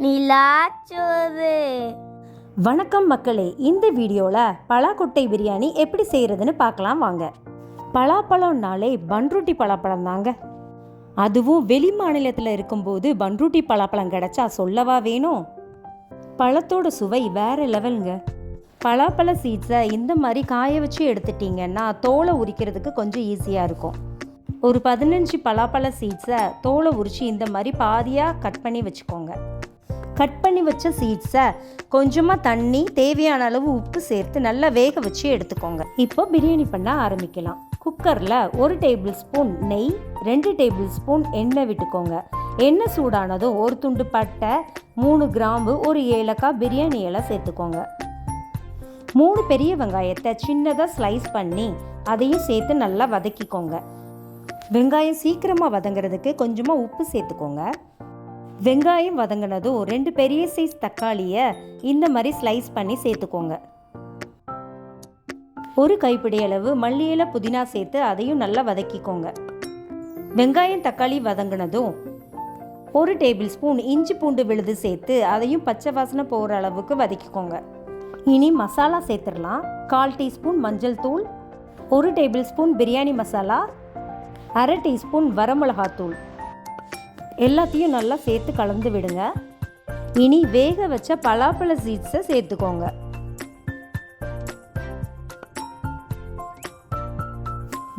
நிலாச்சோறு. வணக்கம் மக்களே, இந்த வீடியோவில் பலாக்கொட்டை பிரியாணி எப்படி செய்கிறதுன்னு பார்க்கலாம் வாங்க. பலாப்பழம்னாலே பன்ருட்டி பலாப்பழம் தாங்க. அதுவும் வெளி மாநிலத்தில் இருக்கும்போது பன்ருட்டி பலாப்பழம் கிடச்சா சொல்லவா வேணும். பழத்தோட சுவை வேறு லெவலுங்க. பலாப்பழ சீட்ஸை இந்த மாதிரி காய வச்சு எடுத்துட்டிங்கன்னா தோலை உரிக்கிறதுக்கு கொஞ்சம் ஈஸியாக இருக்கும். ஒரு 15 பலாப்பழ சீட்ஸை தோலை உரித்து இந்த மாதிரி பாதியாக கட் பண்ணி வச்சுக்கோங்க. கட் பண்ணி வச்ச சீட்ஸை கொஞ்சமாக தண்ணி, தேவையான அளவு உப்பு சேர்த்து நல்லா வேக வச்சு எடுத்துக்கோங்க. இப்போ பிரியாணி பண்ண ஆரம்பிக்கலாம். குக்கரில் 1 டேபிள் ஸ்பூன் நெய், 2 டேபிள் ஸ்பூன் எண்ணெய் விட்டுக்கோங்க. எண்ணெய் சூடானதும் 1 துண்டு பட்டை, 3 கிராம்பு, 1 ஏலக்காய், பிரியாணி இலை சேர்த்துக்கோங்க. 3 பெரிய வெங்காயத்தை சின்னதாக ஸ்லைஸ் பண்ணி அதையும் சேர்த்து நல்லா வதக்கிக்கோங்க. வெங்காயம் சீக்கிரமாக வதங்கிறதுக்கு கொஞ்சமாக உப்பு சேர்த்துக்கோங்க. வெங்காயம் வதங்கினதும் 2 பெரிய சைஸ் தக்காளியை இந்த மாதிரி ஸ்லைஸ் பண்ணி சேர்த்துக்கோங்க. 1 கைப்பிடி அளவு மல்லி இலை, புதினா சேர்த்து அதையும் நல்லா வதக்கிக்கோங்க. வெங்காயம் தக்காளி வதங்கினதும் 1 டேபிள் ஸ்பூன் இஞ்சி பூண்டு விழுது சேர்த்து அதையும் பச்சை வாசனை போகிற அளவுக்கு வதக்கிக்கோங்க. இனி மசாலா சேர்த்துடலாம். 1/4 டீஸ்பூன் மஞ்சள் தூள், 1 table spoon biryani masala, 1/2 teaspoon வரமிளகாத்தூள் எல்லாத்தையும் நல்லா சேர்த்து கலந்து விடுங்க. இனி வேக வச்ச பலாப்பழ சீட்ஸை சேர்த்துக்கோங்க.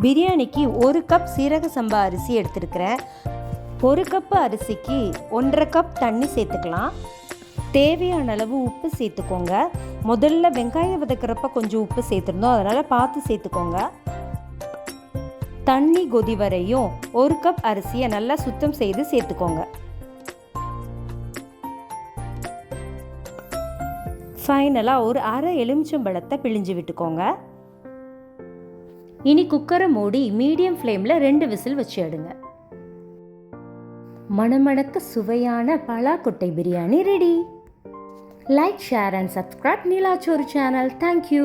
பிரியாணிக்கு 1 கப் சீரக சம்பா அரிசி எடுத்துருக்கிறேன். 1 கப் அரிசிக்கு 1/2 கப் தண்ணி சேர்த்துக்கலாம். தேவையான அளவு உப்பு சேர்த்துக்கோங்க. முதல்ல வெங்காயம் வதக்கிறப்ப கொஞ்சம் உப்பு சேர்த்துருந்தோம், அதனால் பார்த்து சேர்த்துக்கோங்க. தண்ணி கொதி வரையும் 1 கப் அரிசியை நல்லா சுத்தம் செய்து சேர்த்துக்கோங்க. ஃபைனலாக ஒரு 1/2 எலுமிச்சம்பழத்தை பிழிஞ்சு விட்டுக்கோங்க. இனி குக்கரை மூடி மீடியம் ஃப்ளேமில் 2 விசில் வச்சு எடுங்க. மணமணக்க சுவையான பலாக்கொட்டை biryani ready. Like, share and subscribe நிலாச்சோறு சேனல். தேங்க்யூ.